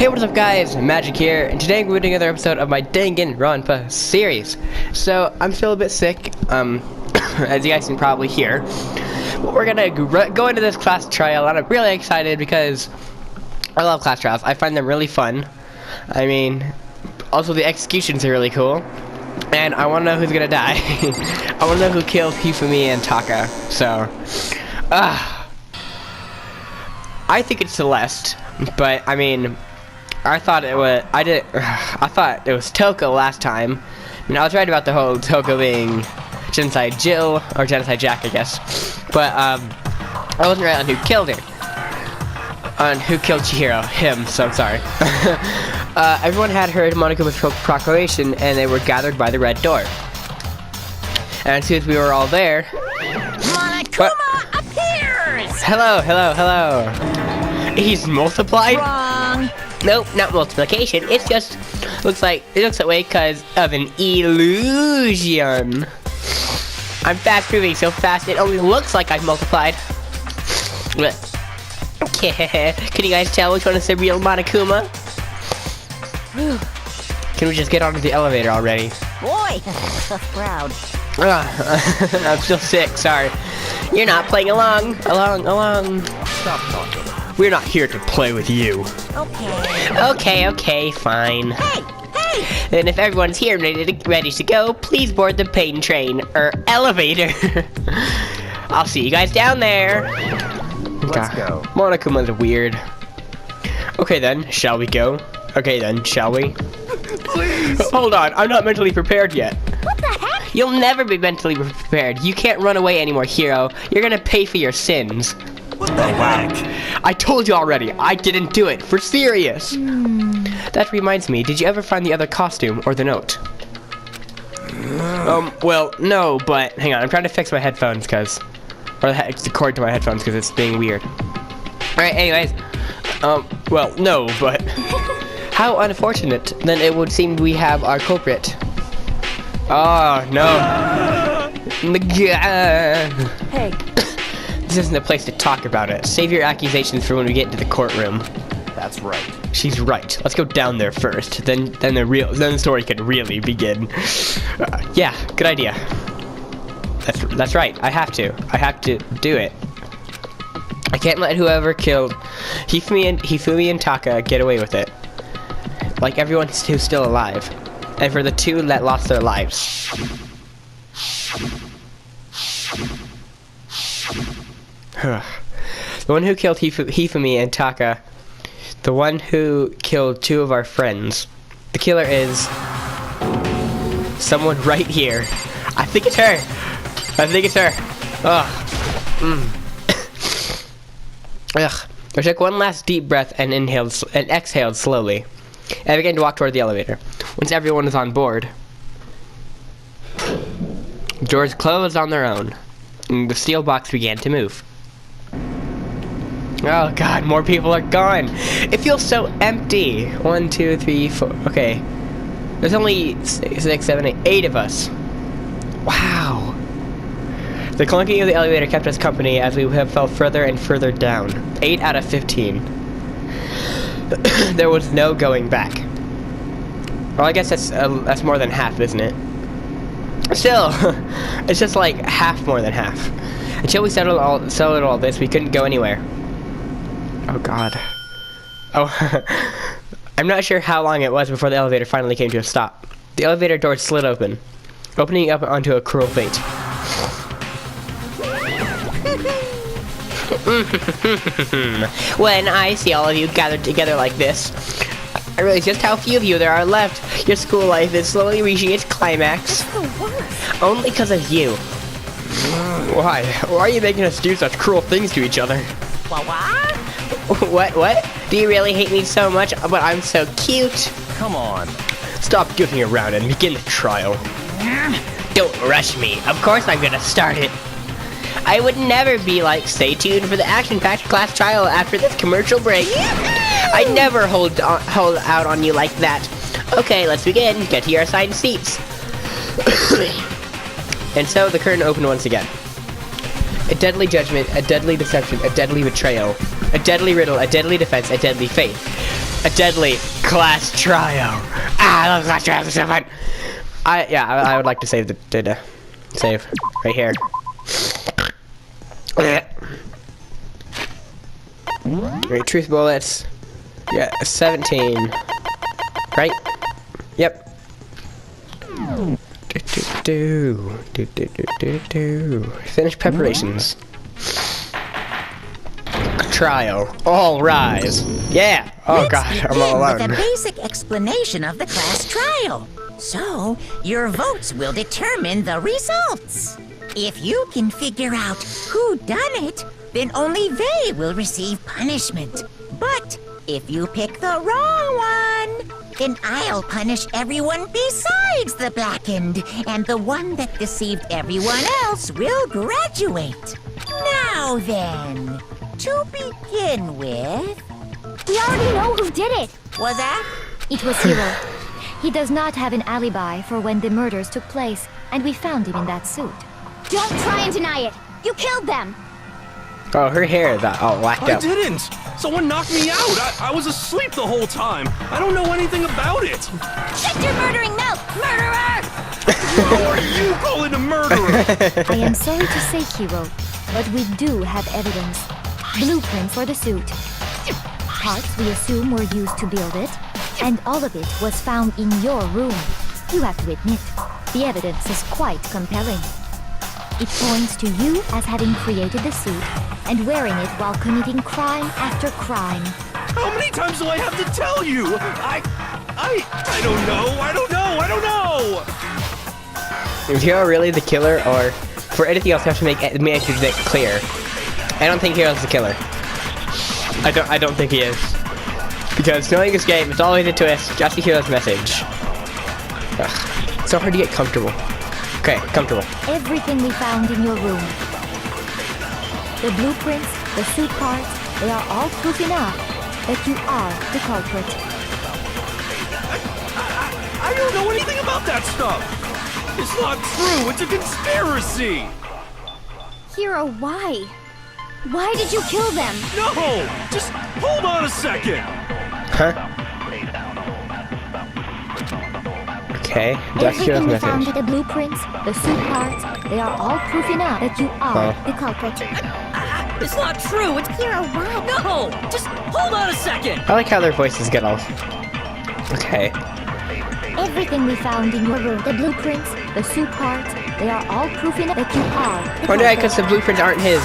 Hey, what's up guys, Magic here, and today we're doing another episode of my Danganronpa series. So, I'm still a bit sick, as you guys can probably hear. But we're gonna go into this class trial, and I'm really excited because I love class trials. I find them really fun. I mean, also the executions are really cool. And I wanna know who's gonna die. I wanna know who killed Hifumi and Taka, so... I think it's Celeste, but I mean... I thought it was Toko last time. I mean, I was right about the whole Toko being Genocide Jill, or Genocide Jack, I guess. But, I wasn't right on who killed her. On who killed Chihiro. Him, so I'm sorry. Everyone had heard Monokuma's proclamation, and they were gathered by the red door. And as soon as we were all there... Monokuma appears! Hello. He's multiplied? Wrong! Nope, not multiplication. It's just it looks that way because of an illusion. I'm fast moving so fast it only looks like I've multiplied. Can you guys tell which one is the real Monokuma? Can we just get onto the elevator already? Boy, tough crowd. I'm still sick. Sorry. You're not playing along. Stop talking. We're not here to play with you. Okay, fine. Hey! Then if everyone's here ready to go, please board the pain train, or elevator. I'll see you guys down there. Let's go. Monokuma's weird. Okay then, shall we go? Okay then, shall we? Please! Hold on, I'm not mentally prepared yet. What the heck? You'll never be mentally prepared. You can't run away anymore, hero. You're gonna pay for your sins. What the heck? I told you already, I didn't do it, for serious. That reminds me, did you ever find the other costume or the note? Well, no, but hang on, I'm trying to fix my headphones or the cord to my headphones because it's being weird. Alright, anyways, well, no, but how unfortunate. Then it would seem we have our culprit. Oh, no. Hey. This isn't the place to talk about it. Save your accusations for when we get into the courtroom. That's right. She's right. Let's go down there first. Then the story can really begin. Yeah, good idea. That's right. I have to do it. I can't let whoever killed Hifumi and Taka get away with it. Like everyone who's still alive. And for the two that lost their lives. The one who killed Hifumi and Taka. The one who killed two of our friends. The killer is someone right here. I think it's her. Ugh. Ugh. I took one last deep breath and exhaled slowly. I began to walk toward the elevator. Once everyone was on board, doors closed on their own, and the steel box began to move. Oh god, more people are gone. It feels so empty. 1, 2, 3, 4. Okay. There's only 6, 7, 8 of us. Wow. The clunking of the elevator kept us company as we fell further and further down. 8 out of 15. There was no going back. Well, I guess that's more than half, isn't it? Still, it's just like half more than half. Until we settled all this, we couldn't go anywhere. Oh god. Oh, I'm not sure how long it was before the elevator finally came to a stop. The elevator door slid open, opening up onto a cruel fate. When I see all of you gathered together like this, I realize just how few of you there are left. Your school life is slowly reaching its climax. Only because of you. Why? Why are you making us do such cruel things to each other? What? Do you really hate me so much, but I'm so cute? Come on. Stop goofing around and begin the trial. Don't rush me. Of course I'm gonna start it. I would never be like, stay tuned for the action-packed class trial after this commercial break. I never hold out on you like that. Okay, let's begin. Get to your assigned seats. And so the curtain opened once again. A deadly judgment, a deadly deception, a deadly betrayal, a deadly riddle, a deadly defense, a deadly faith. a deadly class trio. Ah, I love class trios. It's so fun. I would like to save the save right here. Great truth bullets. Yeah, 17. Right? Yep. Finish preparations. Trial. All rise. Yeah. Oh Let's god, I'm all begin with alone. a basic explanation of the class trial. So, your votes will determine the results. If you can figure out who done it, then only they will receive punishment. But if you pick the wrong one, then I'll punish everyone besides the blackened, and the one that deceived everyone else will graduate. Now then, to begin with... We already know who did it. Was that? It was Hiro. He does not have an alibi for when the murders took place, and we found him in that suit. Don't try and deny it. You killed them. Oh, her hair is all whacked I up. didn't! Someone knocked me out! I was asleep the whole time! I don't know anything about it! Shut your murdering mouth, murderer! Who are you calling a murderer? I am sorry to say, Hiro, but we do have evidence. Blueprint for the suit. Parts we assume were used to build it, and all of it was found in your room. You have to admit, the evidence is quite compelling. It points to you as having created the suit and wearing it while committing crime after crime. How many times do I have to tell you? I don't know! Is Hiro really the killer, or for anything else, you have to make it clear? I don't think Hiro's the killer. I don't think he is. Because knowing this game, it's always a twist, just to Hiro's message. Ugh. It's so hard to get comfortable. Okay, comfortable. Everything we found in your room. The blueprints, the suit parts, they are all proof enough that you are the culprit. I don't know anything about that stuff! It's not true! It's a conspiracy! Hiro, why? Why did you kill them? No! Just hold on a second! Huh? Okay, that's Hiro's Everything we found, message. the blueprints, the suit parts, they are all proof enough that you are Oh. the culprit. It's not true. It's Hiro, why? No! Just hold on a second. I like how their voices get all... Okay. Everything we found in your room, the blueprints, the suit parts, they are all proof enough that you are the Oh no, culprit. because the blueprints aren't his.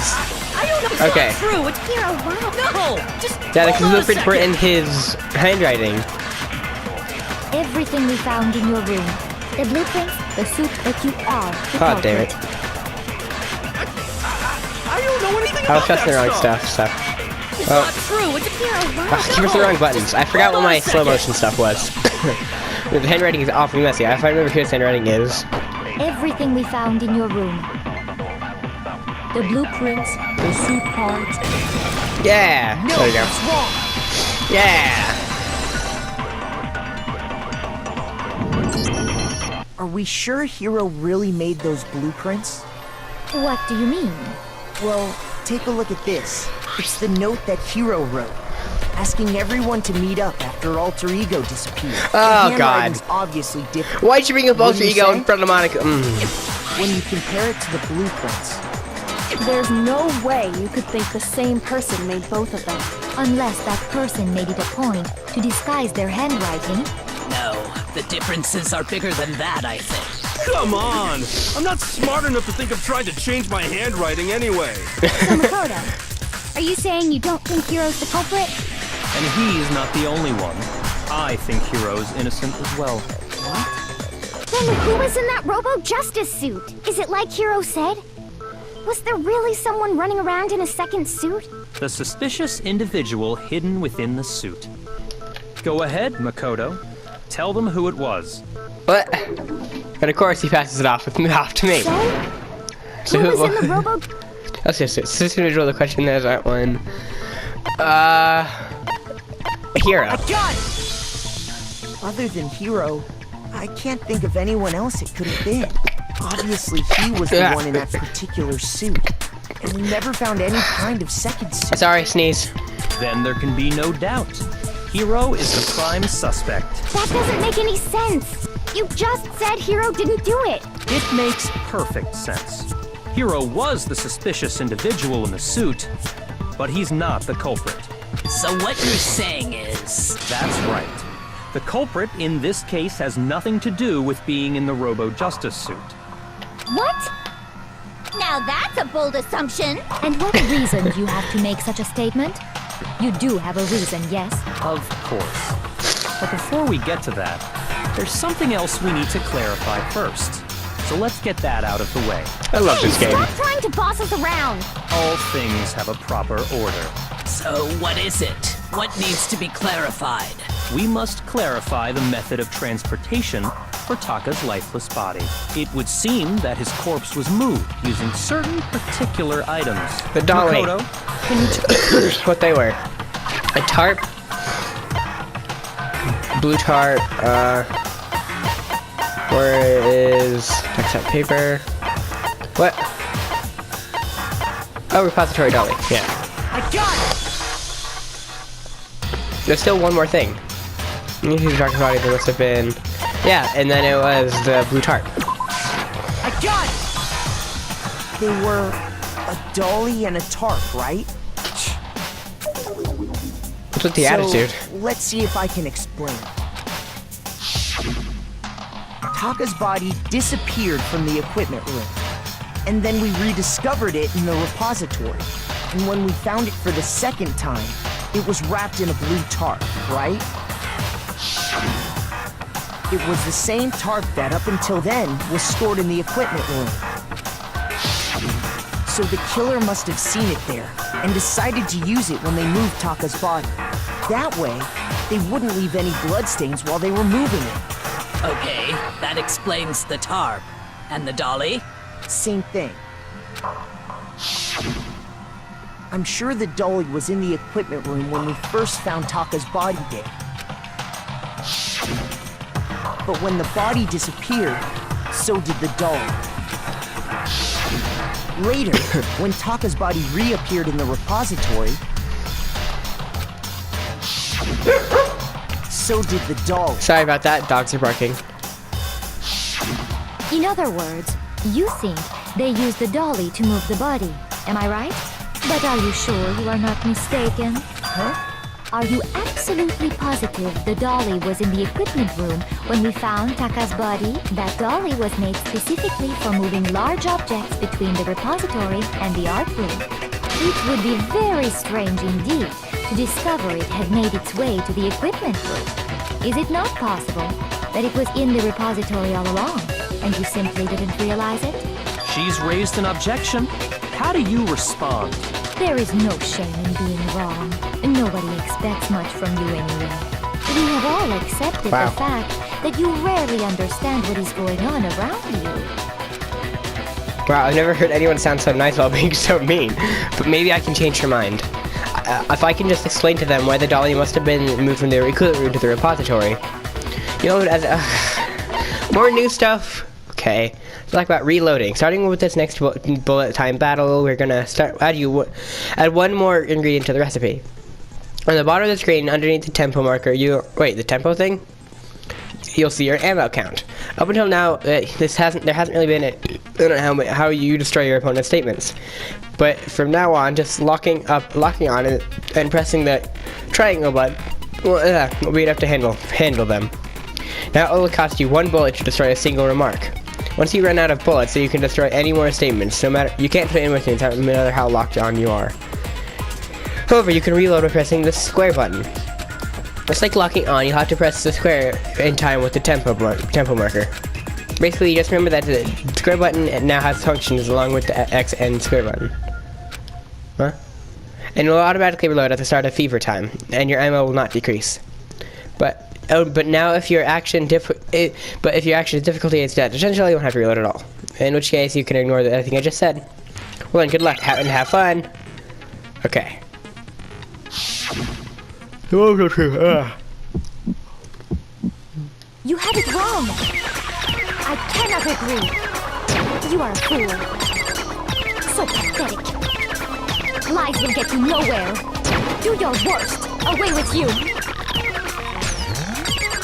I don't know. It's Okay. not true. It's Hiro, why? no. Just Yeah, because the hold on a blueprints were second. in his handwriting. Everything we found in your room, the blueprints, the suit that you are the Oh, culprit. damn it. I don't know anything I was about pressing the that wrong stuff! stuff, so... It's Oh. not true. It's Hiro, why? Keep pressing the wrong buttons. I forgot what Hold on my a slow second. motion stuff was. The handwriting is awfully messy. If I remember who his handwriting is. Everything we found in your room, the blueprints, the suit parts. Yeah! No, There we go. that's wrong. Yeah! Are we sure Hiro really made those blueprints? What do you mean? Well, take a look at this. It's the note that Hiro wrote, asking everyone to meet up after Alter Ego disappeared. Oh, The God. handwriting's obviously different. Why'd you bring up Alter Wouldn't you Ego say? in front of Monica? When you compare it to the blueprints. There's no way you could think the same person made both of them. Unless that person made it a point to disguise their handwriting. No, the differences are bigger than that, I think. Come on! I'm not smart enough to think of trying to change my handwriting anyway. So Makoto, are you saying you don't think Hiro's the culprit? And he's not the only one. I think Hiro's innocent as well. Then who was in that Robo-Justice suit? Is it like Hiro said? Was there really someone running around in a second suit? The suspicious individual hidden within the suit. Go ahead, Makoto. Tell them who it was. What? And of course he passes it off to me. So? Who was in the Robo... That's just it. This individual, the question there's that one. Hiro. Other than Hiro, I can't think of anyone else it could have been. Obviously, he was the one in that particular suit. And we never found any kind of second suit. Sorry, sneeze. Then there can be no doubt. Hiro is the prime suspect. That doesn't make any sense. You just said Hiro didn't do it. It makes perfect sense. Hiro was the suspicious individual in the suit, but he's not the culprit. So what you're saying is... That's right. The culprit in this case has nothing to do with being in the Robo-Justice suit. What? Now that's a bold assumption. And what reason do you have to make such a statement? You do have a reason, yes? Of course. But before we get to that, there's something else we need to clarify first. So let's get that out of the way. I love this game. Stop trying to boss us around. All things have a proper order. So what is it? What needs to be clarified? We must clarify the method of transportation for Taka's lifeless body. It would seem that his corpse was moved using certain particular items. The dolly. Makoto, can you What they were. A tarp. Blue tarp. Where is text that paper? What? Oh, repository dolly. Yeah. I got it! There's still one more thing. You see the talking about it, there must have been... Yeah, and then it was the blue tarp. I got it! They were a dolly and a tarp, right? What's with the attitude? Let's see if I can explain. Taka's body disappeared from the equipment room, and then we rediscovered it in the repository. And when we found it for the second time, it was wrapped in a blue tarp, right? It was the same tarp that up until then was stored in the equipment room. So the killer must have seen it there and decided to use it when they moved Taka's body. That way, they wouldn't leave any bloodstains while they were moving it. Okay, that explains the tarp. And the dolly? Same thing. I'm sure the dolly was in the equipment room when we first found Taka's body there. But when the body disappeared, so did the dolly. Later, when Taka's body reappeared in the repository, so did the dolly. Sorry about that, dogs are barking. In other words, you think they used the dolly to move the body. Am I right? But are you sure you are not mistaken? Huh? Are you absolutely positive the dolly was in the equipment room when we found Taka's body? That dolly was made specifically for moving large objects between the repository and the art room. It would be very strange indeed to discover it had made its way to the equipment room. Is it not possible that it was in the repository all along, and you simply didn't realize it? She's raised an objection. How do you respond? There is no shame in being wrong. Nobody expects much from you anyway. We have all accepted Wow. the fact that you rarely understand what is going on around you. Wow, I've never heard anyone sound so nice while being so mean. But maybe I can change her mind. If I can just explain to them why the dolly must have been moved from the equipment room to the repository. You know, as more new stuff. Okay, let's talk about reloading. Starting with this next bullet time battle, we're gonna add one more ingredient to the recipe. On the bottom of the screen, underneath the tempo marker, the tempo thing. You'll see your ammo count. Up until now, there hasn't really been I don't know how you destroy your opponent's statements. But from now on, just locking on and pressing the triangle button, will be enough to handle them. Now it will cost you 1 bullet to destroy a single remark. Once you run out of bullets, so you can destroy any more statements. You can't put in with things, no matter how locked on you are. However, you can reload by pressing the square button. It's like locking on, you'll have to press the square in time with the tempo marker. Basically, just remember that the square button now has functions along with the X and square button. Huh? And it will automatically reload at the start of fever time, and your ammo will not decrease. But now if your action difficulty is dead, essentially you won't have to reload at all. In which case, you can ignore everything I just said. Well then, good luck and have fun. Okay. You have it wrong. I cannot agree. You are a fool. So pathetic. Lies will get you nowhere. Do your worst. Away with you.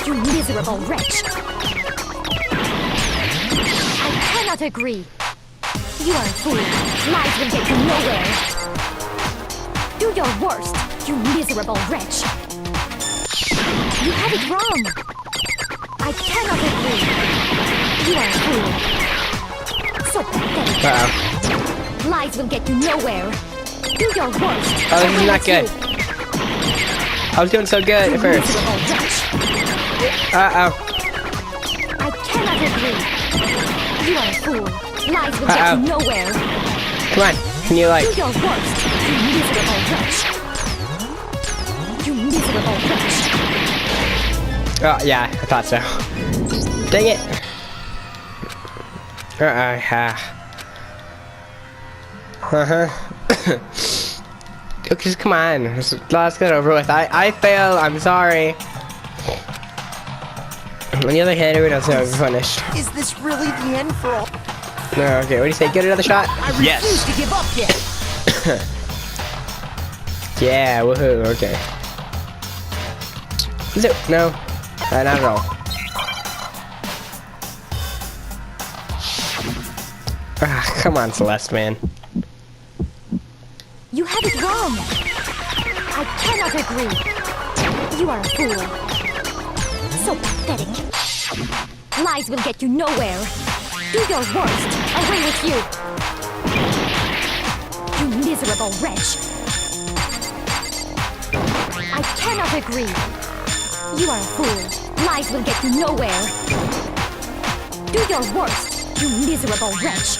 You miserable wretch! I cannot agree. You are a fool. Lies will get you nowhere. Do your worst, you miserable wretch. You had it wrong. I cannot agree. You are a fool. So pathetic. Uh-oh. Lies will get you nowhere. Do your worst. Oh, this is not good. I was doing so good at first. Uh-oh. I cannot agree. You are a fool. Lies will get you nowhere. Come on. Can you, like... Do your worst, you miserable wretch. You miserable wretch. Oh, yeah, I thought so. Dang it. Just come on. Let's get over with. I failed. I'm sorry. On the other hand, everyone else is punished. Is this really the end for all? No, okay, what do you say? Get another shot? I refuse to give up yet. Yeah, woohoo, okay. Is it? No. Not at all. Ah, come on, Celeste, man. You have it wrong. I cannot agree. You are a fool. So pathetic. Lies will get you nowhere. Do your worst. Away with you. You miserable wretch. I cannot agree. You are a fool. Lies will get you nowhere. Do your worst, you miserable wretch.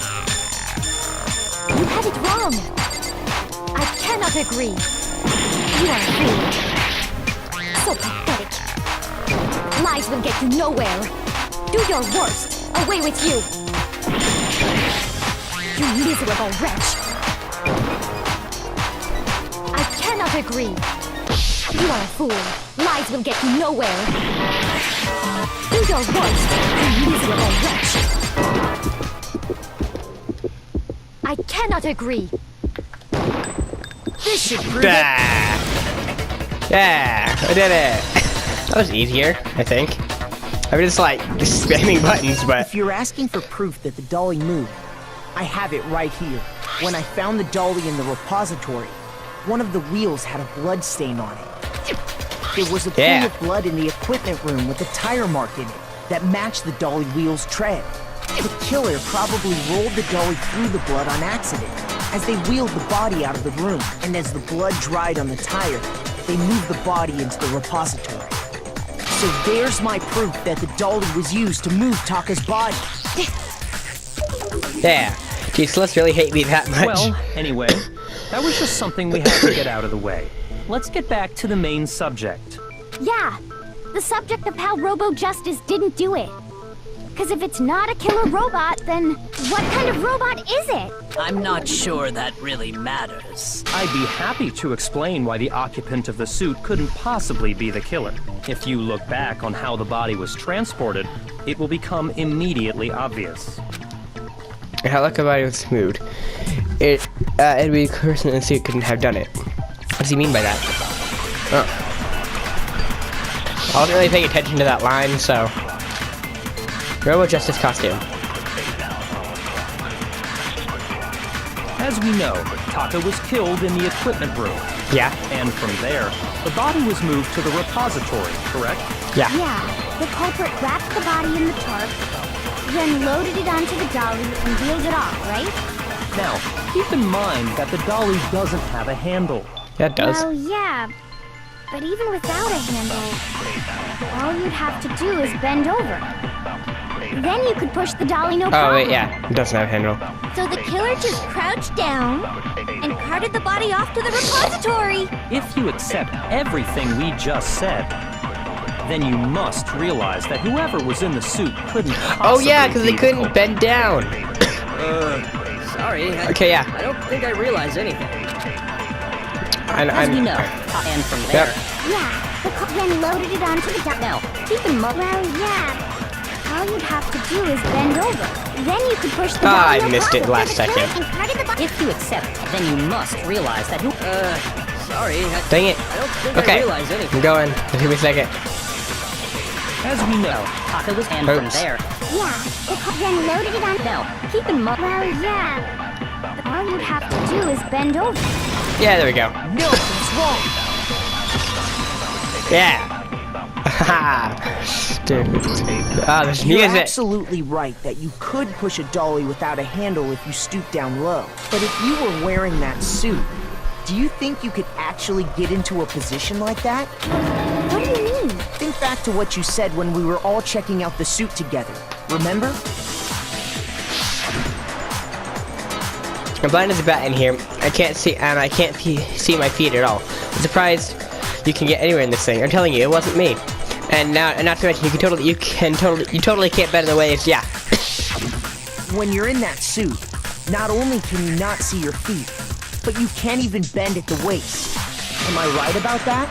You had it wrong. I cannot agree. You are a fool. So pathetic. Lies will get you nowhere. Do your worst. Away with you. You miserable wretch. I cannot agree. You are a fool. Lies will get you nowhere. Do your worst, you miserable wretch. I cannot agree. This should prove it. Yeah, I did it. That was easier, I think. I mean, it's like spamming buttons, but... If you're asking for proof that the dolly moved, I have it right here. When I found the dolly in the repository, one of the wheels had a blood stain on it. There was a pool of blood in the equipment room with a tire mark in it that matched the dolly wheel's tread. The killer probably rolled the dolly through the blood on accident as they wheeled the body out of the room, and as the blood dried on the tire, they moved the body into the repository. So there's my proof that the dolly was used to move Taka's body. Yeah. Geez, let's really hate me that much. Well, anyway, that was just something we had to get out of the way. Let's get back to the main subject. Yeah, the subject of how Robo-Justice didn't do it. Because if it's not a killer robot, then what kind of robot is it? I'm not sure that really matters. I'd be happy to explain why the occupant of the suit couldn't possibly be the killer. If you look back on how the body was transported, it will become immediately obvious. How the body was moved. It'd be the person in the suit couldn't have done it. What does he mean by that? Oh. I wasn't really paying attention to that line, so... Robo-Justice costume. As we know, Taka was killed in the equipment room. Yeah. And from there, the body was moved to the repository, correct? Yeah. Yeah, the culprit wrapped the body in the tarp, then loaded it onto the dolly and wheeled it off, right? Now, keep in mind that the dolly doesn't have a handle. Yeah, it does. Well, yeah, but even without a handle, all you'd have to do is bend over. Then you could push the dolly no problem. Oh, wait, yeah. It doesn't have a handle. So the killer just crouched down and carted the body off to the repository. If you accept everything we just said, then you must realize that whoever was in the suit couldn't possibly Oh, yeah, because they be the couldn't culprit. bend down. Sorry. Okay, yeah. I don't think I realized anything. As we know, and from there... Yep. Yeah, the then loaded it onto the dolly. Now, keep in mind... Well, yeah. All you'd have to do is bend over. Then you could push the Ah, dolly I no missed it problem last to the second. current and carted the body. If you accept, then you must realize that who... Sorry. Dang it. I don't think I Okay. realized anything. I'm going. Give me a second. As we know, Taka was and from Oops. there. Yeah, then loaded it on. Now, keep in mind. Well, yeah. All you'd have to do is bend over. Yeah, there we go. No, that's wrong. Yeah. Haha. Stupid. Ah, there's You're music. absolutely right that you could push a dolly without a handle if you stoop down low. But if you were wearing that suit, do you think you could actually get into a position like that? What do you mean? Think back to what you said when we were all checking out the suit together. Remember? I'm blind as a bat in here. I can't see, and I can't see my feet at all. I'm surprised you can get anywhere in this thing. I'm telling you, it wasn't me. And not to mention, you totally can't bend the waves. Yeah. When you're in that suit, not only can you not see your feet, but you can't even bend at the waist. Am I right about that?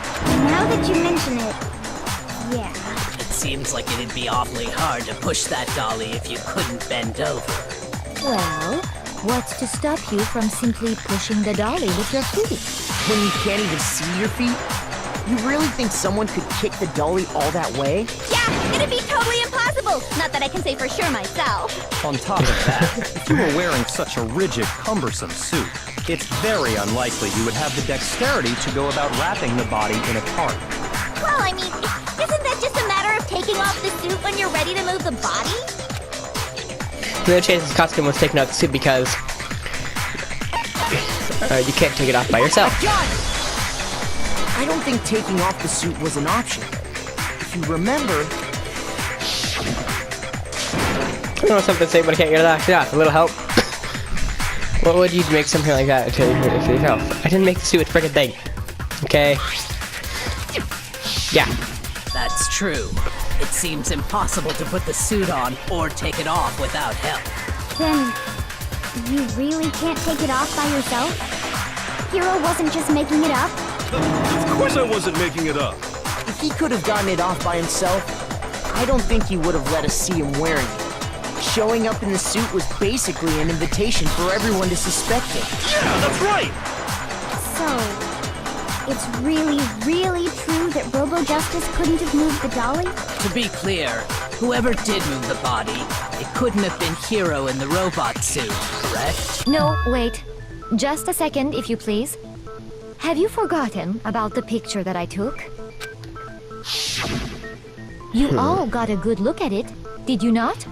Now that you mention it, yeah. It seems like it'd be awfully hard to push that dolly if you couldn't bend over. Well, what's to stop you from simply pushing the dolly with your feet? When you can't even see your feet? You really think someone could kick the dolly all that way? Yeah, it'd be totally impossible. Not that I can say for sure myself. On top of that, if you were wearing such a rigid, cumbersome suit, it's very unlikely you would have the dexterity to go about wrapping the body in a tarp. Well, I mean, isn't that just a matter of taking off the suit when you're ready to move the body? No chance this costume was taken out the suit because you can't take it off by yourself. I don't think taking off the suit was an option. If you remember, I know something to say, but I can't get it off. Yeah, a little help. What would you make something like that to yourself? I didn't make the suit a freaking thing. Okay. Yeah. That's true. It seems impossible to put the suit on or take it off without help. Then, you really can't take it off by yourself? Hero wasn't just making it up? Of course I wasn't making it up. if he could have gotten it off by himself, I don't think he would have let us see him wearing it. Showing up in the suit was basically an invitation for everyone to suspect him. Yeah, that's right! So, it's really, really true that Robo Justice couldn't have moved the dolly? To be clear, whoever did move the body, it couldn't have been Hero in the robot suit, correct? No, wait. Just a second, if you please. Have you forgotten about the picture that I took? You all got a good look at it, did you not?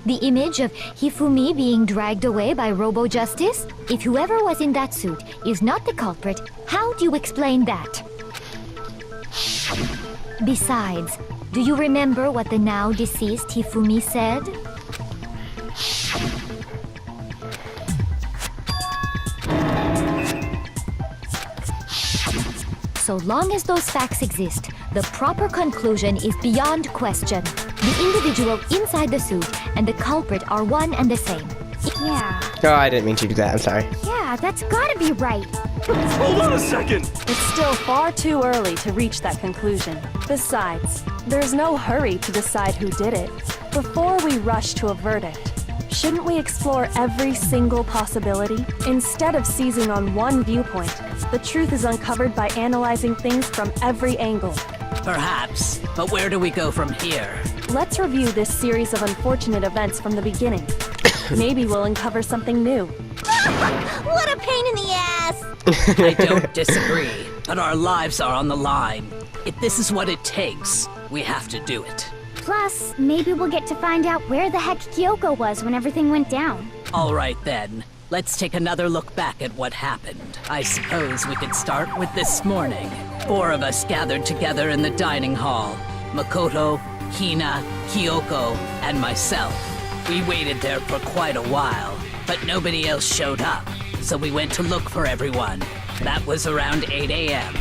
The image of Hifumi being dragged away by Robo Justice? If whoever was in that suit is not the culprit, how do you explain that? Besides, do you remember what the now deceased Hifumi said? So long as those facts exist, the proper conclusion is beyond question. The individual inside the suit and the culprit are one and the same. Yeah. Oh, I didn't mean to do that. I'm sorry. Yeah, that's gotta be right. Hold on a second! It's still far too early to reach that conclusion. Besides, there's no hurry to decide who did it. Before we rush to a verdict, shouldn't we explore every single possibility? Instead of seizing on one viewpoint, the truth is uncovered by analyzing things from every angle. Perhaps, but where do we go from here? Let's review this series of unfortunate events from the beginning. Maybe we'll uncover something new. What a pain in the ass! I don't disagree, but our lives are on the line. If this is what it takes, we have to do it. Plus, maybe we'll get to find out where the heck Kyoko was when everything went down. All right then, let's take another look back at what happened. I suppose we could start with this morning. 4 of us gathered together in the dining hall. Makoto, Hina, Kyoko, and myself. We waited there for quite a while, but nobody else showed up, so we went to look for everyone. That was around 8 a.m.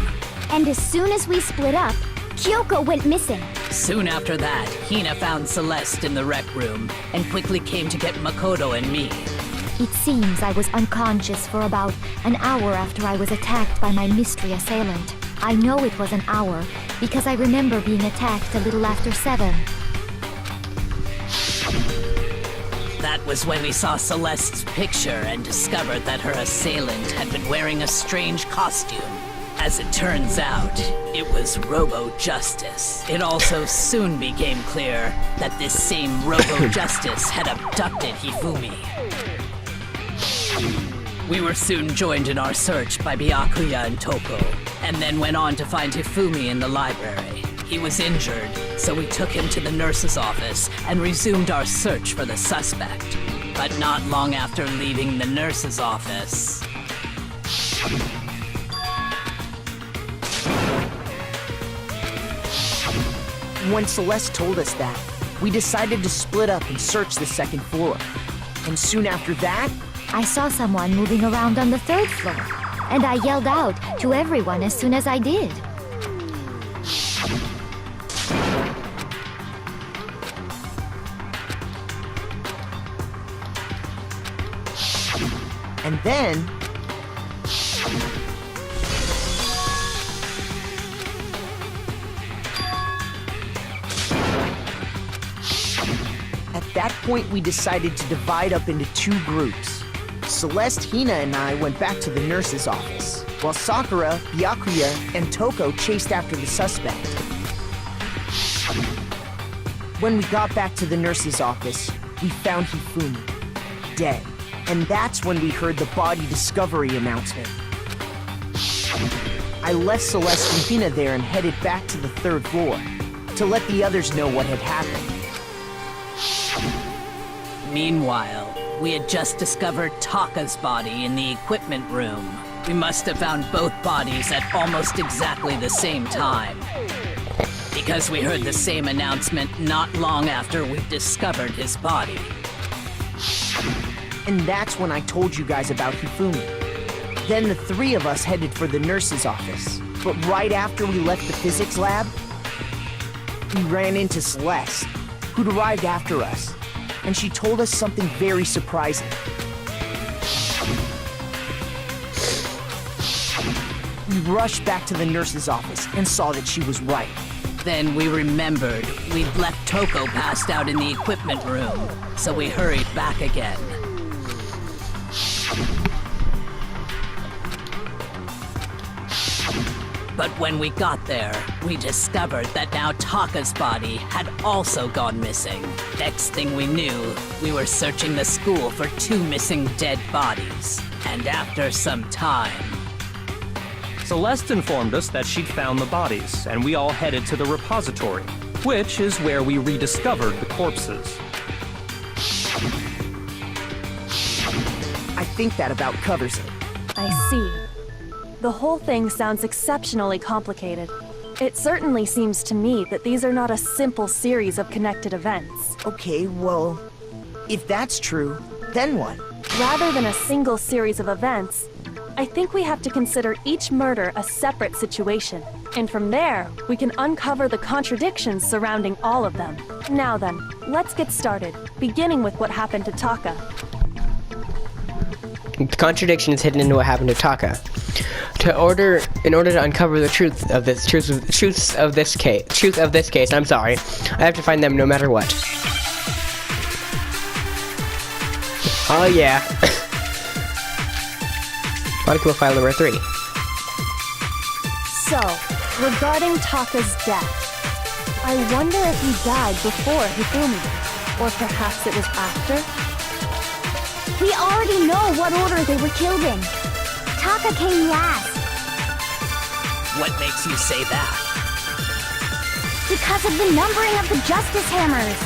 And as soon as we split up, Kyoko went missing. Soon after that, Hina found Celeste in the rec room and quickly came to get Makoto and me. It seems I was unconscious for about an hour after I was attacked by my mystery assailant. I know it was an hour because I remember being attacked a little after 7. That was when we saw Celeste's picture and discovered that her assailant had been wearing a strange costume. As it turns out, it was Robo-Justice. It also soon became clear that this same Robo-Justice had abducted Hifumi. We were soon joined in our search by Byakuya and Toko, and then went on to find Hifumi in the library. He was injured, so we took him to the nurse's office and resumed our search for the suspect. But not long after leaving the nurse's office... When Celeste told us that, we decided to split up and search the second floor. And soon after that, I saw someone moving around on the 3rd floor, and I yelled out to everyone as soon as I did. and then... At that point, we decided to divide up into 2 groups. Celeste, Hina, and I went back to the nurse's office, while Sakura, Byakuya, and Toko chased after the suspect. When we got back to the nurse's office, we found Hifumi, dead. And that's when we heard the body discovery announcement. I left Celeste and Hina there and headed back to the 3rd floor, to let the others know what had happened. Meanwhile, we had just discovered Taka's body in the equipment room. We must have found both bodies at almost exactly the same time. Because we heard the same announcement not long after we discovered his body. And that's when I told you guys about Hifumi. Then the 3 of us headed for the nurse's office. But right after we left the physics lab, we ran into Celeste, who'd arrived after us. And she told us something very surprising. We rushed back to the nurse's office and saw that she was right. Then we remembered we'd left Toko passed out in the equipment room, so we hurried back again. But when we got there, we discovered that now Taka's body had also gone missing. Next thing we knew, we were searching the school for 2 missing dead bodies. And after some time... Celeste informed us that she'd found the bodies, and we all headed to the repository, which is where we rediscovered the corpses. I think that about covers it. I see. The whole thing sounds exceptionally complicated. It certainly seems to me that these are not a simple series of connected events. Okay, well, if that's true, then what? Rather than a single series of events, I think we have to consider each murder a separate situation. And from there, we can uncover the contradictions surrounding all of them. Now then, let's get started, beginning with what happened to Taka. The contradiction is hidden in what happened to Taka. In order to uncover the truth of this case, I'm sorry, I have to find them no matter what. Oh yeah. Article file number 3. So, regarding Taka's death, I wonder if he died before Hifumi, or perhaps it was after? We already know what order they were killed in. Taka came last. What makes you say that? Because of the numbering of the Justice Hammers.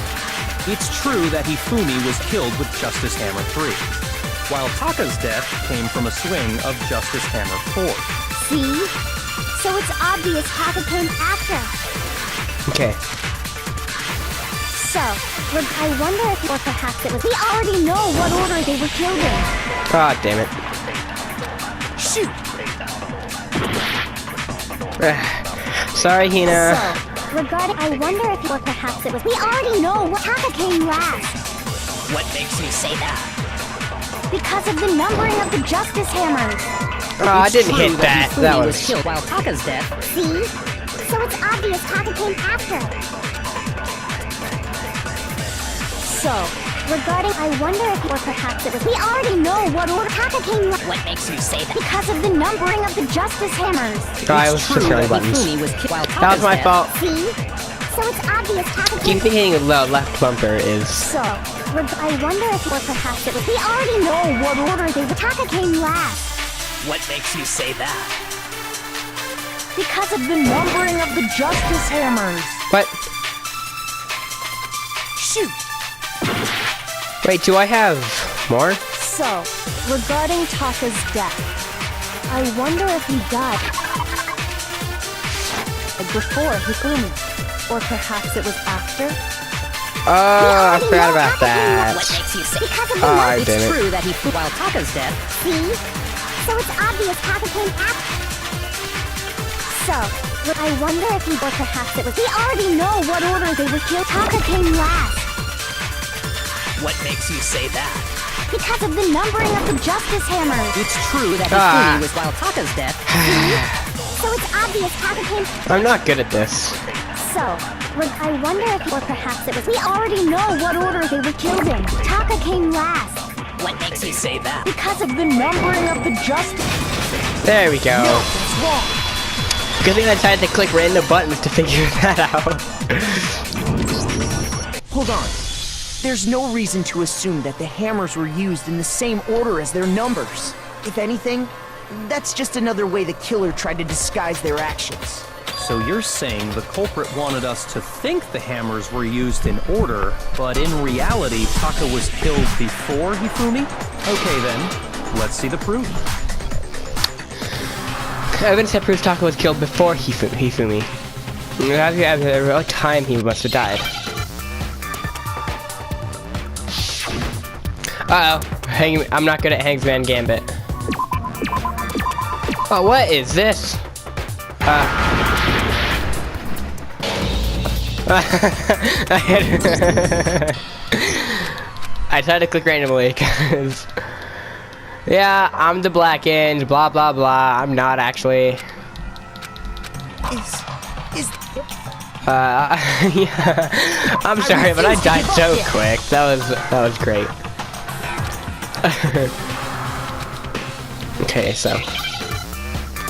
It's true that Hifumi was killed with Justice Hammer 3, while Taka's death came from a swing of Justice Hammer 4. See? So it's obvious Taka came after. Okay. So, I wonder if, or perhaps it was... We already know what order they were killed in. God damn it. Shoot! Sorry, Hina. So, regarding... I wonder if, or perhaps it was... We already know what Taka came last. What makes you say that? Because of the numbering of the Justice Hammers. Oh, I didn't hit that. That was... killed while Taka's dead. See? So it's obvious Taka came after. So, regarding, I wonder if, or perhaps it was. We already know what order Taka came. What makes you say that? Because of the numbering of the Justice Hammers. Oh, I was just throwing buttons. Hifumi was killed while That was my Taka's fault. See? So it's obvious Taka came. Keep thinking the left bumper is. So, I wonder if, or perhaps it was. We already know what order they. Taka came last. What makes you say that? Because of the numbering of the Justice Hammers. What? Shoot! Wait, do I have more? So, regarding Taka's death, I wonder if he died before Hifumi, or perhaps it was after? Oh, I forgot about that. What makes you say? Because of the Oh, It's damn it. true that he flew while Taka's death. See? So it's obvious Taka came after. So, I wonder if he, or perhaps it was. We already know what order they were killed. Taka came last. What makes you say that? Because of the numbering of the Justice Hammers. It's true that Ah. Hifumi was while Taka's death. So it's obvious Taka came. I'm not good at this. So, I wonder if, or perhaps it was. We already know what order they were killed in. Taka came last. What makes you say that? Because of the numbering of the Justice. There we go. That's wrong. Good thing I decided to click random buttons to figure that out. Hold on. There's no reason to assume that the hammers were used in the same order as their numbers. If anything, that's just another way the killer tried to disguise their actions. So you're saying the culprit wanted us to think the hammers were used in order, but in reality, Taka was killed before Hifumi? Okay then, let's see the proof. Evidence that proves Taka was killed before Hifumi. Have you had a real time he must have died? Uh-oh. I'm not good at Hangsman Gambit. Oh, what is this? I tried to click randomly because... Yeah, I'm the black end, blah blah blah. I'm not actually. Yeah. I'm sorry, but I died so quick. That was great. Okay, so.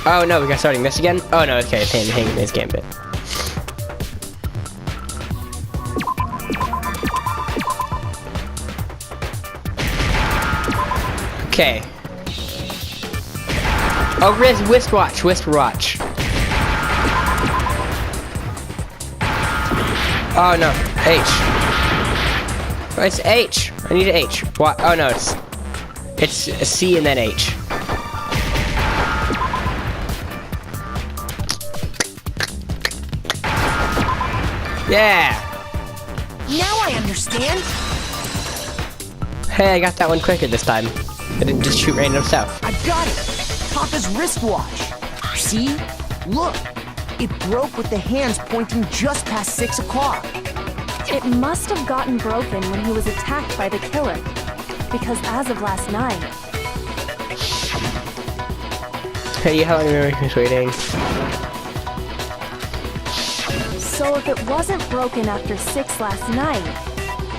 Oh no, we got starting this again? Oh no, okay, it's Hangman's Gambit. Okay. Oh, wristwatch. Oh no, H. Oh, it's H. I need an H. What? Oh no, it's a C and then H. Yeah. Now I understand. Hey, I got that one quicker this time. I didn't just shoot random stuff. I got it. Taka's wristwatch. See? Look. It broke with the hands pointing just past 6 o'clock. It must have gotten broken when he was attacked by the killer. Because as of last night, Hey, how long are we waiting? so if it wasn't broken after 6 last night,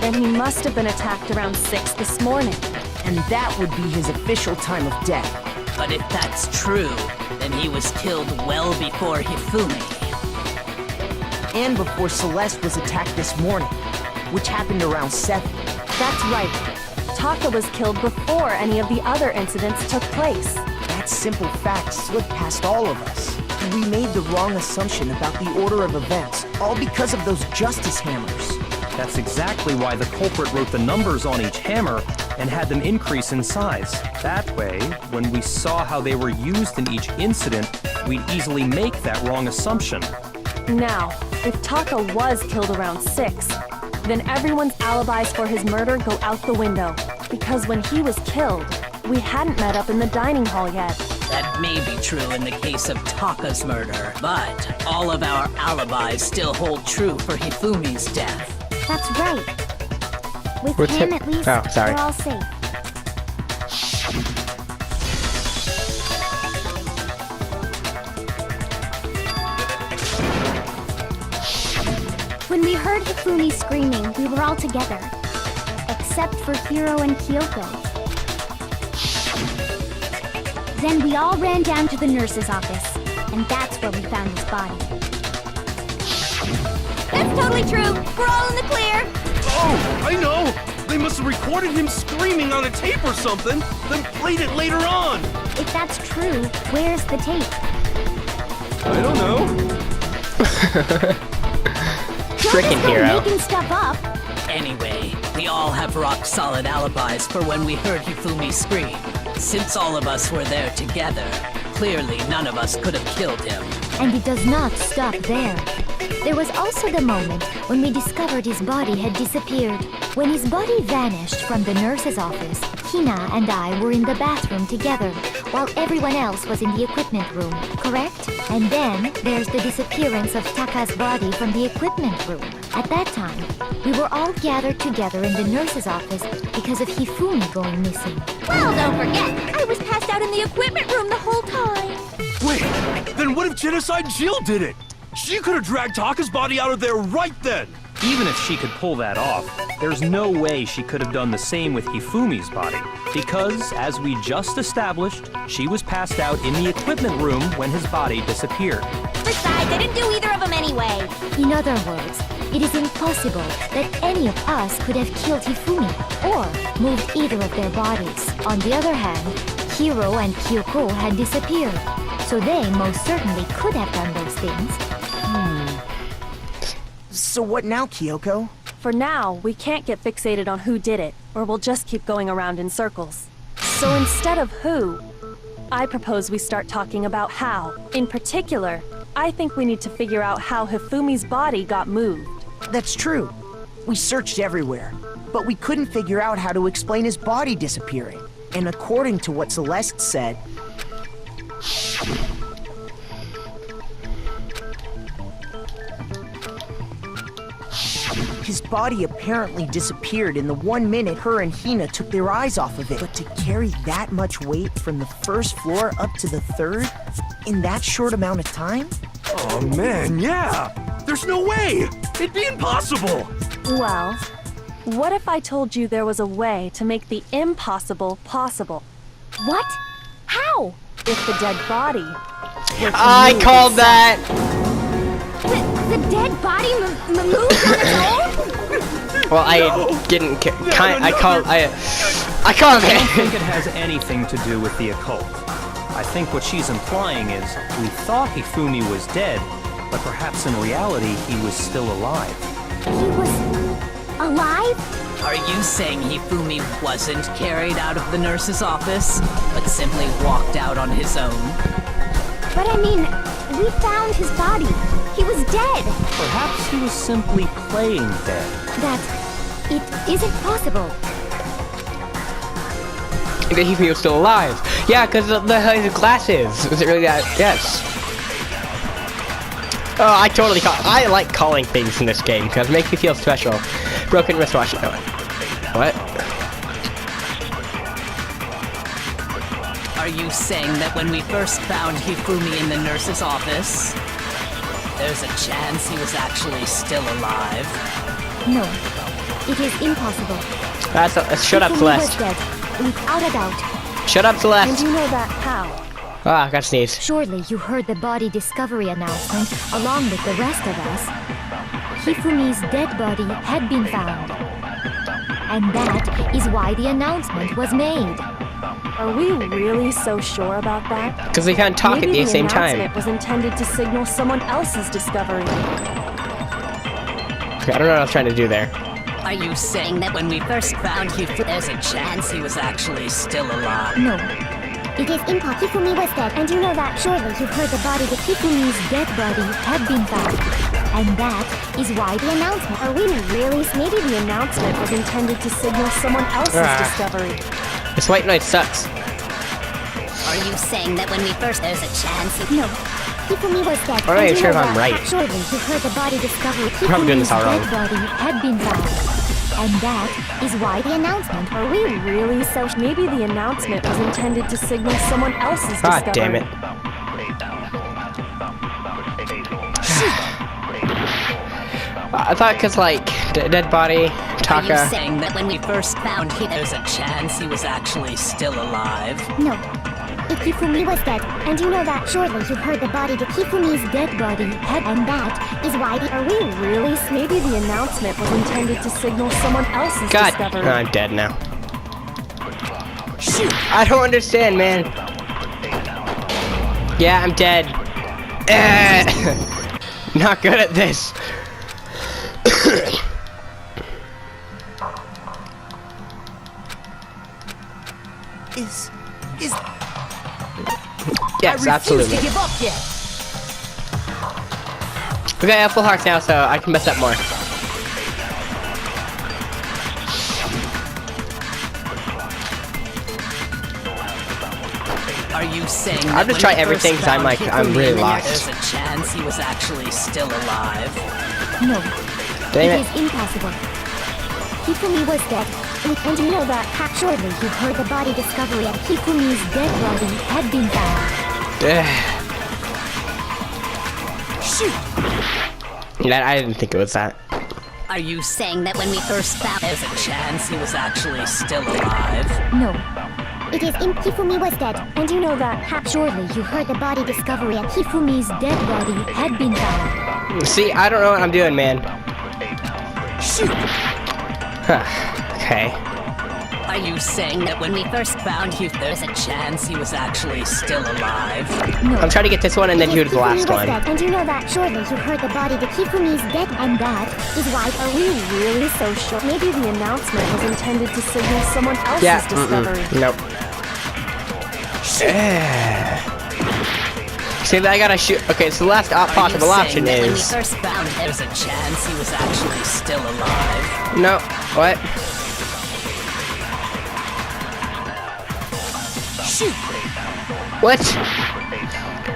then he must have been attacked around 6 this morning. And that would be his official time of death. But if that's true, then he was killed well before Hifumi. And before Celeste was attacked this morning, which happened around 7. That's right. Taka was killed before any of the other incidents took place. That simple fact slipped past all of us. We made the wrong assumption about the order of events, all because of those Justice Hammers. That's exactly why the culprit wrote the numbers on each hammer and had them increase in size. That way, when we saw how they were used in each incident, we'd easily make that wrong assumption. Now, if Taka was killed around 6, then everyone's alibis for his murder go out the window. Because when he was killed, we hadn't met up in the dining hall yet. That may be true in the case of Taka's murder, but all of our alibis still hold true for Hifumi's death. That's right. With With him, him- at least, oh, sorry. we're all safe. When we heard Hifumi screaming, we were all together. except for Hiro and Kyoko. Then we all ran down to the nurse's office, and that's where we found his body. That's totally true. We're all in the clear. Oh, I know! They must have recorded him screaming on a tape or something, then played it later on! If that's true, where's the tape? I don't know. Freaking Hiro. Making stuff up. Anyway, we all have rock-solid alibis for when we heard Hifumi scream. Since all of us were there together, clearly none of us could have killed him. And it does not stop there. There was also the moment when we discovered his body had disappeared. When his body vanished from the nurse's office, Hina and I were in the bathroom together, while everyone else was in the equipment room, correct? And then there's the disappearance of Taka's body from the equipment room. At that time, we were all gathered together in the nurse's office because of Hifumi going missing. Well, don't forget, I was passed out in the equipment room the whole time. Wait, then what if Genocide Jill did it? She could have dragged Taka's body out of there right then! Even if she could pull that off, there's no way she could have done the same with Hifumi's body. Because, as we just established, she was passed out in the equipment room when his body disappeared. Besides, I didn't do either of them anyway. In other words, it is impossible that any of us could have killed Hifumi or moved either of their bodies. On the other hand, Hiro and Kyoko had disappeared, so they most certainly could have done those things. So what now, Kyoko? For now, we can't get fixated on who did it, or we'll just keep going around in circles. So instead of who, I propose we start talking about how. In particular, I think we need to figure out how Hifumi's body got moved. That's true. We searched everywhere, but we couldn't figure out how to explain his body disappearing. And according to what Celeste said, his body apparently disappeared in the 1 minute her and Hina took their eyes off of it. But to carry that much weight from the first floor up to the third in that short amount of time? Oh man, yeah! There's no way! It'd be impossible! Well, what if I told you there was a way to make the impossible possible? What? How? If the dead body were to I move called itself. that! The dead body moved on its own? Well, I didn't. I called. I called I don't think it. it has anything to do with the occult. I think what she's implying is we thought Hifumi was dead, but perhaps in reality he was still alive. He was alive? Are you saying Hifumi wasn't carried out of the nurse's office, but simply walked out on his own? But I mean, we found his body. He was dead. Perhaps he was simply playing dead. That it isn't possible. That he was still alive. Yeah, because his glasses. Was it really that? Yes. Oh, I totally call. I like calling things in this game because it makes me feel special. Broken wristwatch. Oh. What? Are you saying that when we first found Hifumi in the nurse's office, there's a chance he was actually still alive? No, it is impossible. That's shut up, Hifumi was Celeste. dead, without a doubt. Shut up, And Celeste. you know that how? Ah, I got to sneeze. Surely you heard the body discovery announcement along with the rest of us. Hifumi's dead body had been found. And that is why the announcement was made. Are we really so sure about that? Because they can't talk Maybe at the same the time. announcement was intended to signal someone else's discovery. Okay, I don't know what I was trying to do there. Are you saying that when we first found Hifumi, there's a chance he was actually still alive? No. It is impossible. Hifumi was dead, and you know that. Surely you've heard the body that Hifumi's dead body had been found. And that is why the announcement. Are we really? Maybe the announcement was intended to signal someone else's discovery. This white noise sucks. Are you saying that when we first there's a chance he... No. Hifumi was dead. I'm not and even you sure know if I'm that. right. Surely you've heard the body discovery. probably doing this all Hifumi's wrong. dead body had been found. And that is why the announcement. Are we really so? Maybe the announcement was intended to signal someone else's Ah, discovery. damn it. I thought because like dead body, Are you Taka. saying that when we first found him, there's a chance he was actually still alive? No. If Hifumi was dead, and you know that surely you heard the body to Hifumi's dead body, head, and that is why Are we really? Maybe the announcement was intended to signal someone else's God, discovery. I'm dead now. Shoot! I don't understand, man. Yeah, I'm dead. Not good at this. Yes, absolutely. To give up yet. Okay, I have full hearts now, so I can mess up more. Are you saying I'll just try everything because I'm like, I'm really lost. There's a chance he was actually still alive? No. Damn It it. is impossible. Hifumi was dead, and you know that surely you heard the body discovery and Hifumi's dead body had been found. Shoot! Yeah, I didn't think it was that. Are you saying that when we first found there's a chance he was actually still alive? No. It is Hifumi was dead, and you know that surely you heard the body discovery and Hifumi's dead body had been found. See, I don't know what I'm doing, man. Shoot. Okay. Are you saying that when we first found him, there's a chance he was actually still alive? No. I'm trying to get this one and then It do is the last Hifumi was one. dead, and you know that surely you heard the body to Hifumi's dead, and that is why. Are we really so sure? Maybe the announcement was intended to signal someone else's Yeah. discovery. Nope. See, I gotta shoot. Okay, so the last possible option When we is. first found him, there's a chance he was actually still alive? No. What? Shoot. What?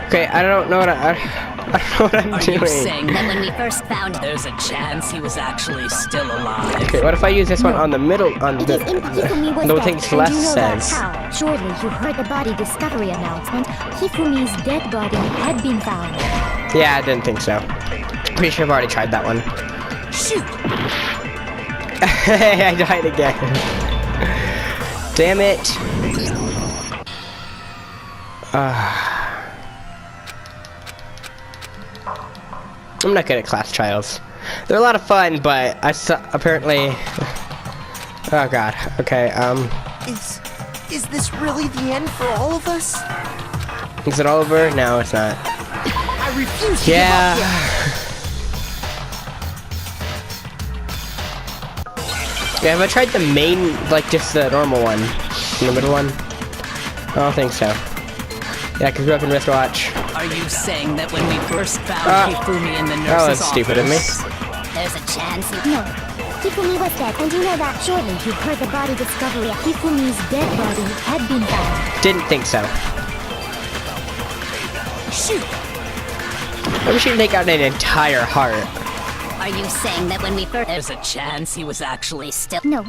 Okay, I don't know what I don't know what I'm Are doing. you saying that when we first found him, there's a chance he was actually still alive? Okay, what if I use this one on the middle, on It the, is Hifumi was the dead, thing and Celeste you know says? that how. Surely you heard the body discovery announcement. Hifumi's dead body had been found. Yeah, I didn't think so. Pretty sure I've already tried that one. Shoot. I died again. Damn it. I'm not good at class trials. They're a lot of fun, but apparently. Oh god. Okay. Is this really the end for all of us? Is it all over? No, it's not. I refuse to Yeah. give up yet. Yeah, have I tried the main, like just the normal one? The middle one? I don't think so. Yeah, because we have in wristwatch. Are you saying that when we first found Hifumi in the nurse's Oh, that's stupid of me. office, There's a chance he... No. Hifumi was dead, and you know that surely you heard the body discovery. Hifumi's dead body had been found. Didn't think so. Shoot. Maybe we should take out an entire heart. Are you saying that when we first... there's a chance he was actually still... No.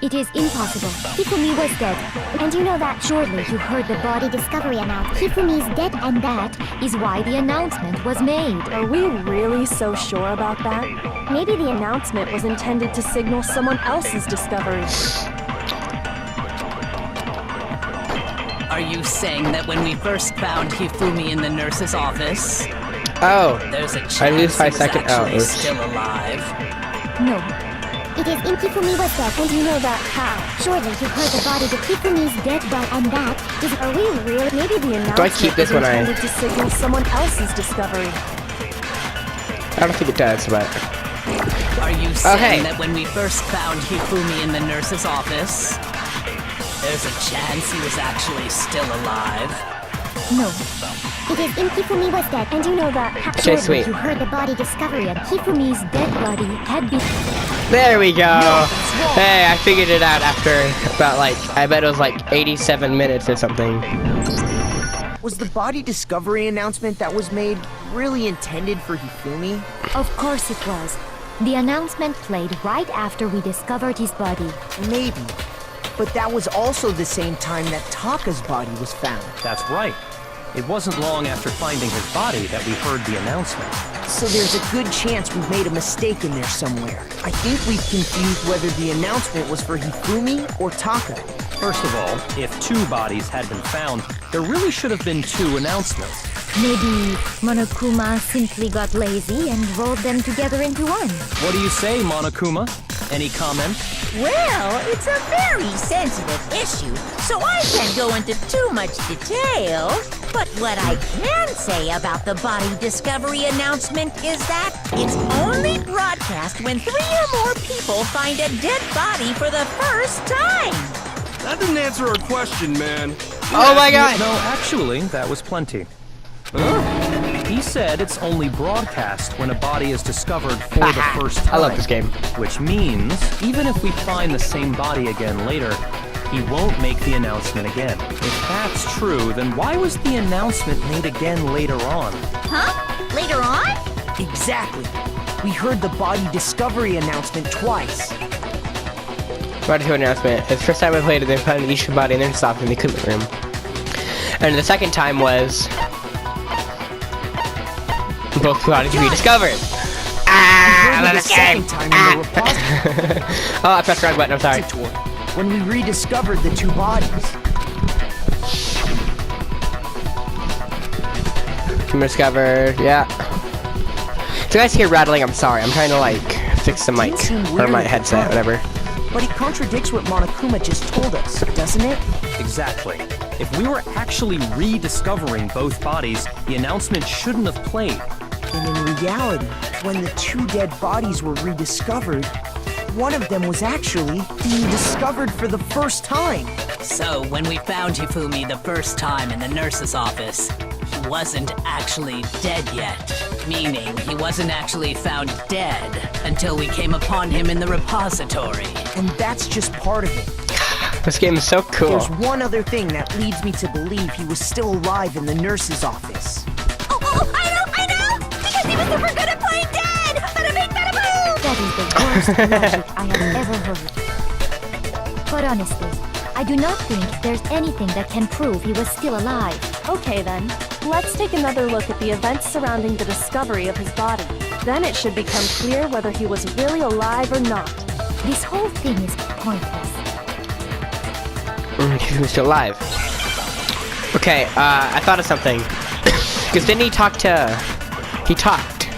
It is impossible. Hifumi was dead, and you know that surely you heard the body discovery announced. Hifumi's dead, and that is why the announcement was made. Are we really so sure about that? Maybe the announcement was intended to signal someone else's discovery. Are you saying that when we first found Hifumi in the nurse's office, Oh, there's a chance I lose he 5 was seconds. Oh, actually oops. still alive? No. It is Hifumi was dead, and you know that how. Surely you heard the body to Hifumi's dead body, and that is... Are we really? Maybe the announcement Do I keep this was when I- intended to signal someone else's discovery. I don't think it does, but Are you saying hey. that when we first found Hifumi in the nurse's office, there's a chance he was actually still alive? No. It is Hifumi was dead, and you know that how. Okay, Surely sweet. you heard the body discovery, and Hifumi's dead body had been... there we go. Hey, I figured it out after about like, I bet it was like 87 minutes or something. Was the body discovery announcement that was made really intended for Hifumi? Of course it was. The announcement played right after we discovered his body. Maybe. But that was also the same time that Taka's body was found. That's right. It wasn't long after finding his body that we heard the announcement. So there's a good chance we've made a mistake in there somewhere. I think we've confused whether the announcement was for Hifumi or Taka. First of all, if 2 bodies had been found, there really should have been 2 announcements. Maybe Monokuma simply got lazy and rolled them together into one. What do you say, Monokuma? Any comment? Well, it's a very sensitive issue, so I can't go into too much detail. But what I can say about the body discovery announcement is that it's only broadcast when 3 or more people find a dead body for the first time. That didn't answer our question, man. Oh my god! No, actually, that was plenty. He said it's only broadcast when a body is discovered for the first time. I love this game. Which means, even if we find the same body again later, he won't make the announcement again. If that's true, then why was the announcement made again later on? Huh? Later on? Exactly. We heard the body discovery announcement twice. Body to announcement. It's the first time I played it, they found each body and then stopped in the equipment room. And the second time was both bodies rediscovered. We heard it the second time in the repository. Oh, I pressed the wrong button, I'm sorry. When we rediscovered the 2 bodies. Discovered, yeah. If you guys hear rattling, I'm sorry. I'm trying to like fix the mic or my headset, whatever. But it contradicts what Monokuma just told us, doesn't it? Exactly. If we were actually rediscovering both bodies, the announcement shouldn't have played. And in reality, when the 2 dead bodies were rediscovered, one of them was actually being discovered for the first time. So, when we found Hifumi the first time in the nurse's office, he wasn't actually dead yet. Meaning, he wasn't actually found dead until we came upon him in the repository. And that's just part of it. This game is so cool. There's one other thing that leads me to believe he was still alive in the nurse's office. Oh, I know! Because he was super good at playing dead! Bada bing, bada boom! That is the worst logic I have ever heard. But honestly, I do not think there's anything that can prove he was still alive. Okay then, let's take another look at the events surrounding the discovery of his body. Then it should become clear whether he was really alive or not. This whole thing is pointless. He was still alive. Okay, I thought of something. Because didn't he talk to... He talked.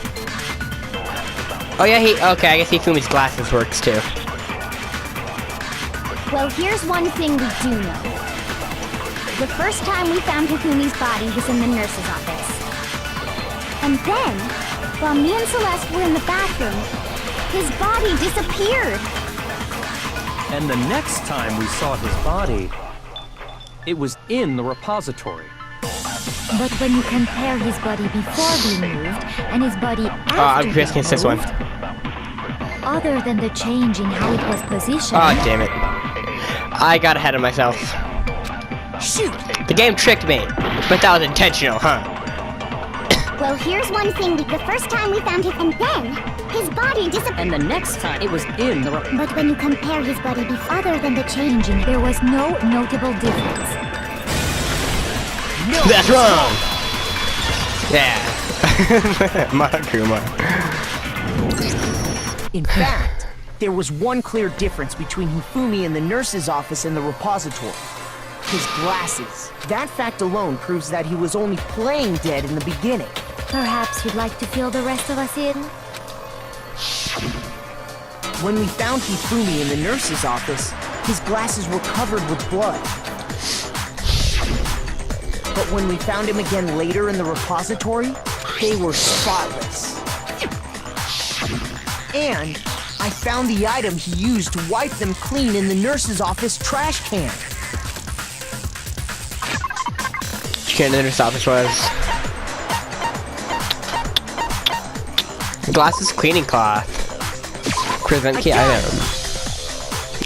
Oh yeah, okay, I guess Hifumi's glasses works too. Well, here's one thing we do know. The first time we found Hifumi's body was in the nurse's office. And then, while me and Celeste were in the bathroom, his body disappeared. And the next time we saw his body, it was in the repository. But when you compare his body before being moved and his body after I'm guessing it's this one. other than the change in how it was positioned... Oh, damn it. I got ahead of myself. Shoot! The game tricked me, but that was intentional, huh? Well, here's one thing. The first time we found him, and then his body disappeared. And the next time, it was in the But when you compare his body other than the change in There was no notable difference. No! That's wrong! Yeah. Monokuma. In fact, there was one clear difference between Hifumi in the nurse's office and the repository. His glasses. That fact alone proves that he was only playing dead in the beginning. Perhaps you'd like to fill the rest of us in? When we found Hifumi in the nurse's office, his glasses were covered with blood. But when we found him again later in the repository, they were spotless. And I found the item he used to wipe them clean in the nurse's office trash can. In the nurse's office was glasses cleaning cloth. Present key item.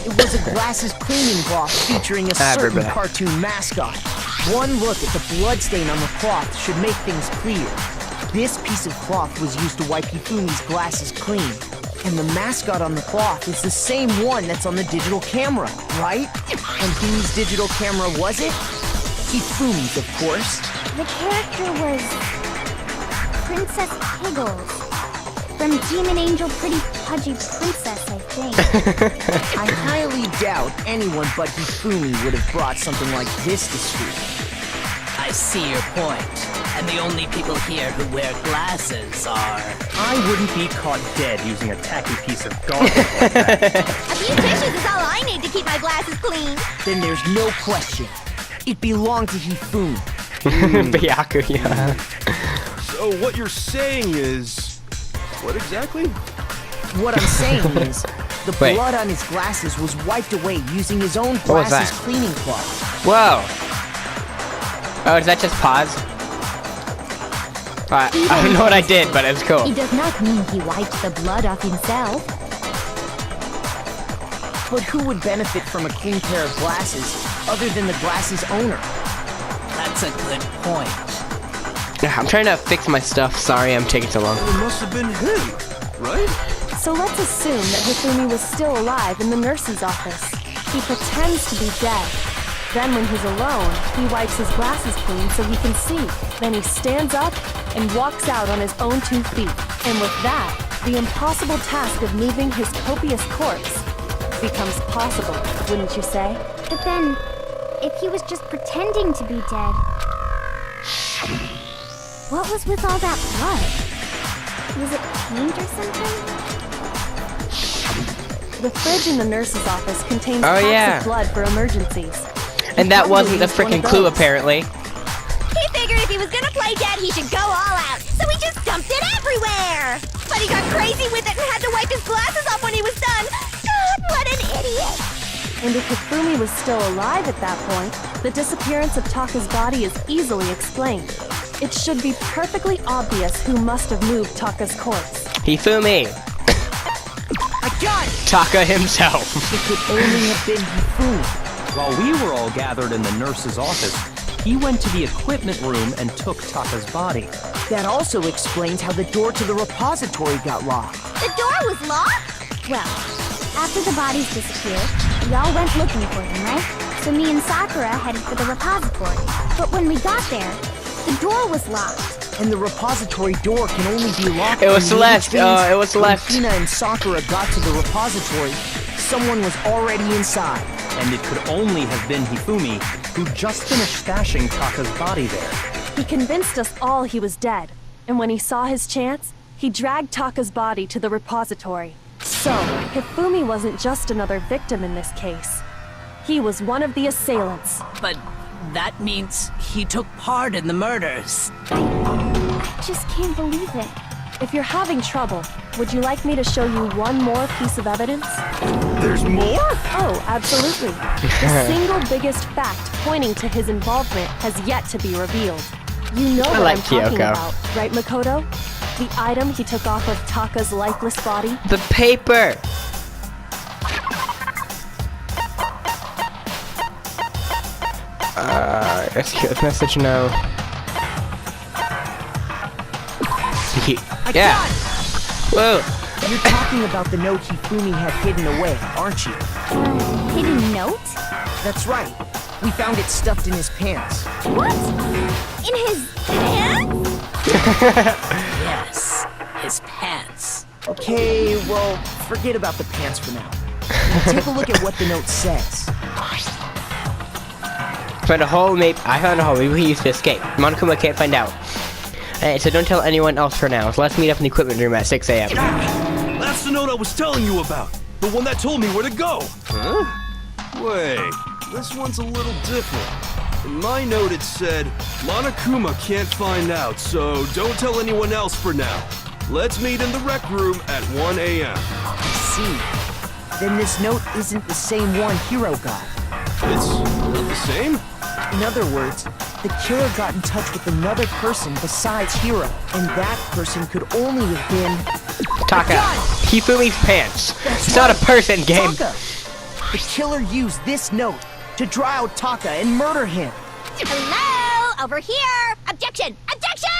It was a glasses cleaning cloth featuring a certain cartoon mascot. One look at the bloodstain on the cloth should make things clear. This piece of cloth was used to wipe Hifumi's glasses clean. And the mascot on the cloth is the same one that's on the digital camera, right? And whose digital camera was it? Hifumi's, of course. The character was Princess Piggles. From Demon Angel Pretty Pudgy Princess, I think. I highly doubt anyone but Hifumi would have brought something like this to school. I see your point. And the only people here who wear glasses are... I wouldn't be caught dead using a tacky piece of garbage like that. A few tissues is all I need to keep my glasses clean. Then there's no question. It belonged to Hifumi. Byakuya. So what you're saying is... What exactly? What I'm saying is, the Wait. blood on his glasses was wiped away using his own What was glasses that? cleaning cloth. Whoa. Oh, does that just pause? I don't know what I did, but it was cool. It does not mean he wiped the blood off himself. But who would benefit from a clean pair of glasses other than the glasses owner? That's a good point. I'm trying to fix my stuff. Sorry, I'm taking so long. It must have been him, right? So let's assume that Hifumi was still alive in the nurse's office. He pretends to be dead. Then when he's alone, he wipes his glasses clean so he can see. Then he stands up and walks out on his own 2 feet. And with that, the impossible task of moving his copious corpse becomes possible, wouldn't you say? But then, if he was just pretending to be dead, what was with all that blood? Was it paint or something? The fridge in the nurse's office contains Oh, packs yeah. of blood for emergencies. And that Probably wasn't the used one freaking of clue, those. apparently. He figured if he was gonna play dead, he should go all out. So he just dumped it everywhere. But he got crazy with it and had to wipe his glasses off when he was done. God, what an idiot. And if Hifumi was still alive at that point, the disappearance of Taka's body is easily explained. It should be perfectly obvious who must have moved Taka's corpse. Hifumi. I got it! Taka himself. It could only have been Hifumi. While we were all gathered in the nurse's office, he went to the equipment room and took Taka's body. That also explains how the door to the repository got locked. The door was locked? Well, after the bodies disappeared, we all went looking for them, right? So me and Sakura headed for the repository. But when we got there, the door was locked. And the repository door can only be locked. It was when left, which means it was when left. Hina and Sakura got to the repository, someone was already inside. And it could only have been Hifumi, who just finished stashing Taka's body there. He convinced us all he was dead, and when he saw his chance, he dragged Taka's body to the repository. So, Hifumi wasn't just another victim in this case. He was one of the assailants. But that means he took part in the murders. I just can't believe it. If you're having trouble, would you like me to show you one more piece of evidence? There's more? Oh, absolutely. The single biggest fact pointing to his involvement has yet to be revealed. You know what like I'm talking Kyoko. about, right, Makoto? The item he took off of Taka's lifeless body? The paper. Excuse message no. Yeah. Whoa. You're talking about the note Hifumi had hidden away, aren't you? Hidden note? That's right. We found it stuffed in his pants. What? In his pants? Yes, his pants. Okay, well, forget about the pants for now. Take a look at what the note says. Found a hole, maybe. I found a hole. Maybe we used to escape. Monokuma can't find out. Alright, so don't tell anyone else for now. So let's meet up in the equipment room at 6 a.m. That's the note I was telling you about. The one that told me where to go. Huh? Wait, this one's a little different. In my note it said, Monokuma can't find out, so don't tell anyone else for now. Let's meet in the rec room at 1 a.m. I see. Then this note isn't the same one Hiro got. It's not the same? In other words, the killer got in touch with another person besides Hiro, and that person could only have been... Taka. Hifumi's pants. It's not a person game. Taka! The killer used this note to draw out Taka and murder him. Hello? Over here! Objection! Objection!